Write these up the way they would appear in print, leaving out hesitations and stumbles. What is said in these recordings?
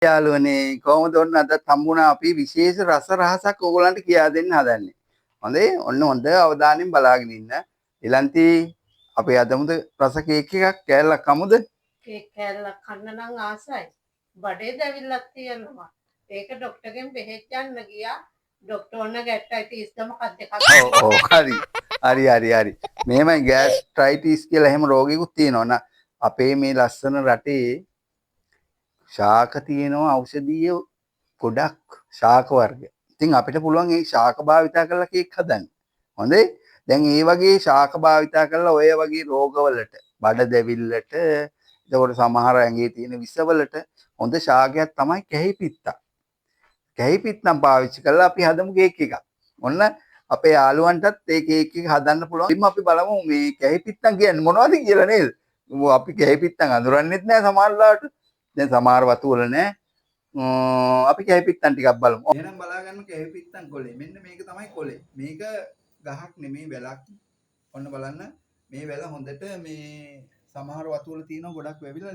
යාළුවනේ කොහොමද ඔන්න අද හම්බුණා අපි විශේෂ රස රහසක් ඕගොල්ලන්ට කියා දෙන්න හදන්නේ. හොඳේ ඔන්න හොඳ අවධානයෙන් බලාගෙන ඉන්න. ඉලන්ති අපි අදමුද රස කේක් එකක් කෑල්ලක් කමුද? කේක් කෑල්ලක් කන්න නම් ආසයි. බඩේ දැවිල්ලක් තියෙනවා. ඒක ડોක්ටර්ගෙන් බෙහෙත් ගන්න ගියා. ડોක්ටර් ඔන්න ගැස්ට්‍රයිටිස් මොකක්ද දෙකක්. ඔව් හරි. මෙහෙමයි ගෑස්ට්‍රයිටිස් කියලා එහෙම රෝගිකුත් තියෙනවා. අපේ මේ ලස්සන රටේ ශාක තියෙනවා ඖෂධීය ගොඩක් ශාක වර්ග. ඉතින් අපිට පුළුවන් මේ ශාක භාවිතා කරලා කේක් හදන්න. හොඳේ. දැන් මේ වගේ ශාක භාවිතා කරලා ඔය වගේ රෝගවලට, බඩ දැවිල්ලට, එතකොට සමහර ඇඟේ තියෙන විෂවලට හොඳ ශාකයක් තමයි කැහි පිත්තා. කැහි පිත්තම් පාවිච්චි කරලා අපි හදමු කේක් එකක්. ඔන්න අපේ යාළුවන්ටත් මේ කේක් එක හදන්න පුළුවන්. ඉතින් අපි බලමු මේ කැහි පිත්තම් කියන්නේ මොනවද කියලා නේද? අපි කැහි පිත්තම් අඳුරන්නෙත් නෑ සමහරලාට. දැන් සමහර වතු වල නෑ. අපි කැහි පිත්තම් ටිකක් බලමු. එහෙනම් බලා ගන්න කැහි පිත්තම් කොලේ. මෙන්න මේක තමයි කොලේ. මේක ගහක් නෙමෙයි වැලක්. ඔන්න බලන්න මේ වැල හොඳට මේ සමහර වතු වල තියෙන ගොඩක් වැවිලා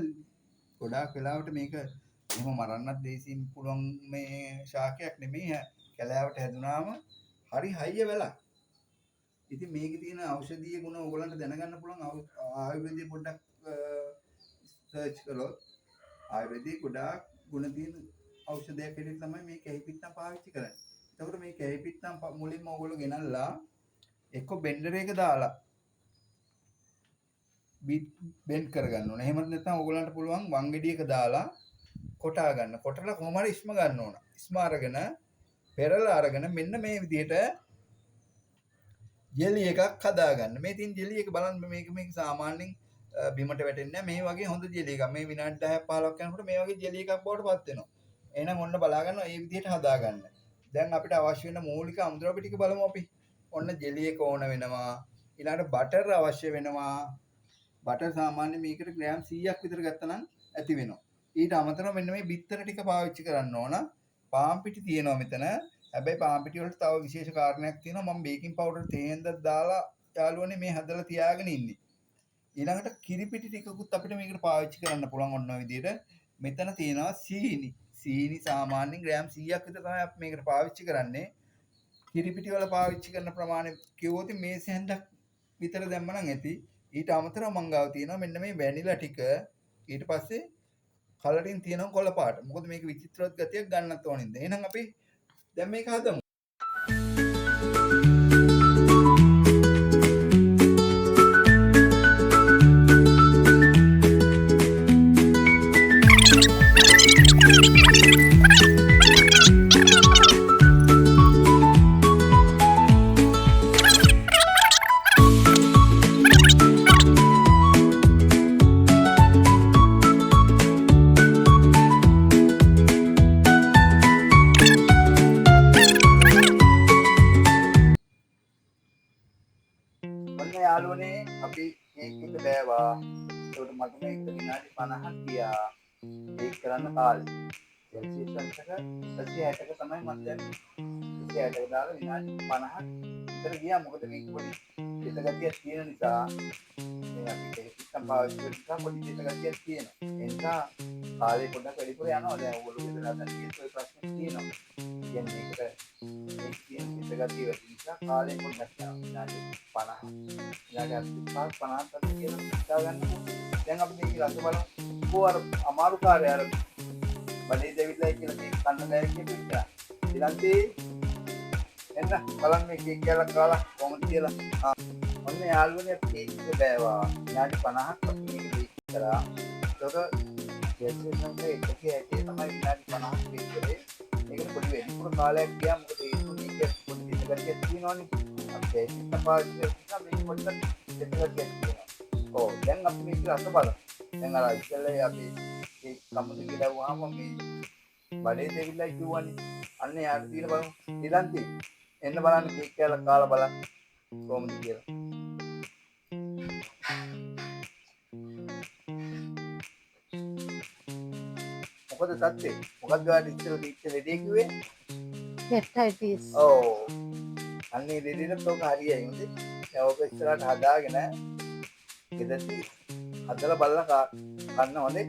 ගොඩාක් වෙලාවට මේක එහෙම මරන්නත් දේශීන් පුළුවන් මේ ශාකයක් නෙමෙයි. කැලෑවට හැදුනාම හරි හයිය වැලක්. ඉතින් මේකේ තියෙන ඖෂධීය ගුණ ඕගොල්ලන්ට දැනගන්න පුළුවන් ආයුර්වේදයේ පොඩ්ඩක් සර්ච් කළොත් ආයුර්වේදයේ ගොඩාක් ගුණ තියෙන ඖෂධයක් හැටියට තමයි මේ කැහි පිත්තම් පාවිච්චි කරන්නේ. එතකොට මේ කැහි පිත්තම් මුලින්ම ඕගොල්ලෝ ගෙනල්ලා එක්ක බෙන්ඩර් එක දාලා බෙන්ඩ් කරගන්න ඕනේ. එහෙම නැත්නම් ඕගොල්ලන්ට පුළුවන් වංගෙඩියක දාලා කොටා ගන්න. කොටලා කොහොම හරි ඉස්ම ගන්න ඕන. ඉස්ම අරගෙන පෙරලා අරගෙන මෙන්න මේ විදිහට ජෙලි එකක් හදා ගන්න. මේ තියෙන ජෙලි එක බලන්න මේක සාමාන්‍යයෙන් බිමට වැටෙන්නේ නැහැ. මේ වගේ හොඳ ජෙලි එකක්. මේ විනාඩි 10ක් 15ක් යනකොට මේ වගේ ජෙලි එකක් බවට පත් වෙනවා. එහෙනම් ඔන්න බලා ගන්න මේ විදිහට හදා ගන්න. දැන් අපිට අවශ්‍ය වෙන මූලික අමුද්‍රව්‍ය ටික බලමු අපි. ඔන්න ජෙලි එක ඕන වෙනවා. ඊළඟට බටර් අවශ්‍ය වෙනවා. බටර් සාමාන්‍යයෙන් මේකට ග්‍රෑම් 100ක් විතර ගත්තා නම් ඇති වෙනවා. ඊට අමතරව මෙන්න මේ බිත්තර ටික පාවිච්චි කරන්න ඕන. පාන් පිටි තියෙනවා මෙතන. හැබැයි පාන් පිටි වලට තව විශේෂ කාරණයක් තියෙනවා. මම බේකින් පවුඩර් තේන්ද දාලා යාළුවනේ මේ හදලා තියාගෙන ඉන්නේ. ඊළඟට කිරි පිටි ටිකකුත් අපිට මේකට පාවිච්චි කරන්න පුළුවන් ඔන්න ඔය විදිහට. මෙතන තියෙනවා සීනි. සීනි සාමාන්‍යයෙන් ග්‍රෑම් 100ක් විතර තමයි අපි මේකට පාවිච්චි කරන්නේ. කිරි පිටි වල පාවිච්චි කරන ප්‍රමාණය කිව්වොත් මේ සෙන්ඩක් විතර දැම්මනම් ඇති. ඊට අමතරව මං ගාව තියෙනවා මෙන්න මේ වැනිලා ටික. ඊට පස්සේ කලරින් තියෙනවා කොළ පාට. මොකද මේක විචිත්‍රවත් ගතියක් ගන්නත් ඕනින්ද. එහෙනම් අපි දැන් මේක හදමු. යාළුවනේ අපි කේක් එක බෑවා. ඒකට මට මේක විනාඩි 50ක් ගියා. කේක් කරන්න කාලේ. සෙල්සියස් අංශක 160ක තමයි මම දැන් 160ක දාලා විනාඩි 50ක් විතර ගියා. මොකද මේක පොඩි පිට ගතියක් තියෙන නිසා මේ අපි කේක් පාවිච්චි කරන නිසා පොඩි පිට ගතියක් තියෙනවා. ඒ නිසා කාලේ පොඩ්ඩක් වැඩිපුර යනවා. දැන් ඕගොල්ලෝ ගෙදර හදන්න තියෙන ඔය ප්‍රශ්නේ තියෙනවා. කියන්නේ මේකට මේ කියන පිට ගතිය වැඩි නිසා කාලේ පොඩ්ඩක් යනවා. විනාඩි 50 කියලා හිතා ගන්න. දැන් අපි මේක රස බලමු. කොහොර අමාරු කාර්යය අර බඩේ දෙවිලා කියලා මේක කන්න බැහැ කියන එක. ඊළඟට එන්න බලන්න මේ කේක් එකක් කාලා කොහොමද කියලා. ඔන්න යාළුවනේ අපි කේක් එක බෑවා. විනාඩි 50ක් අපි මේක බේක් කරා. ඒක ජෙස්ට්‍රේෂන් එකේ ඇටේ තමයි විනාඩි 50ක් බේක් කරේ. මේකට පොඩි වැඩිපුර කාලයක් ගියා. මොකද ඒක මේක පොඩි පිටගතියක් තියෙනවනේ. අපි ඒක පාවිච්චි කරලා මේක පොඩ්ඩක් පිටගතියක් තියෙනවා. ඔව් දැන් අපි මේක රස බලමු. දැන් අර ඉස්සෙල්ලා අපි ඒ කම්මද කියලා වහම මේ බඩේ දෙවිලා කිව්වනේ. අන්න යාට තියෙන බලමු. ඉලන්ති එන්න බලන්න කේක් එකක් කාලා බලන්න කොහොමද කියලා. මොකද තත්ත්වේ? මොකක්ද ඔයාලට ඉස්සෙල්ලා දීච්ච ලෙඩේ කිව්වේ? ගැස්ට්‍රයිටිස්. ඔව්. අන්නේ ලෙඩේට ඔක හරියයි හොඳේ. දැන් ඔක ඉස්සරහට හදාගෙන ගෙදරදී හදලා බලලා කන්න හොඳේ.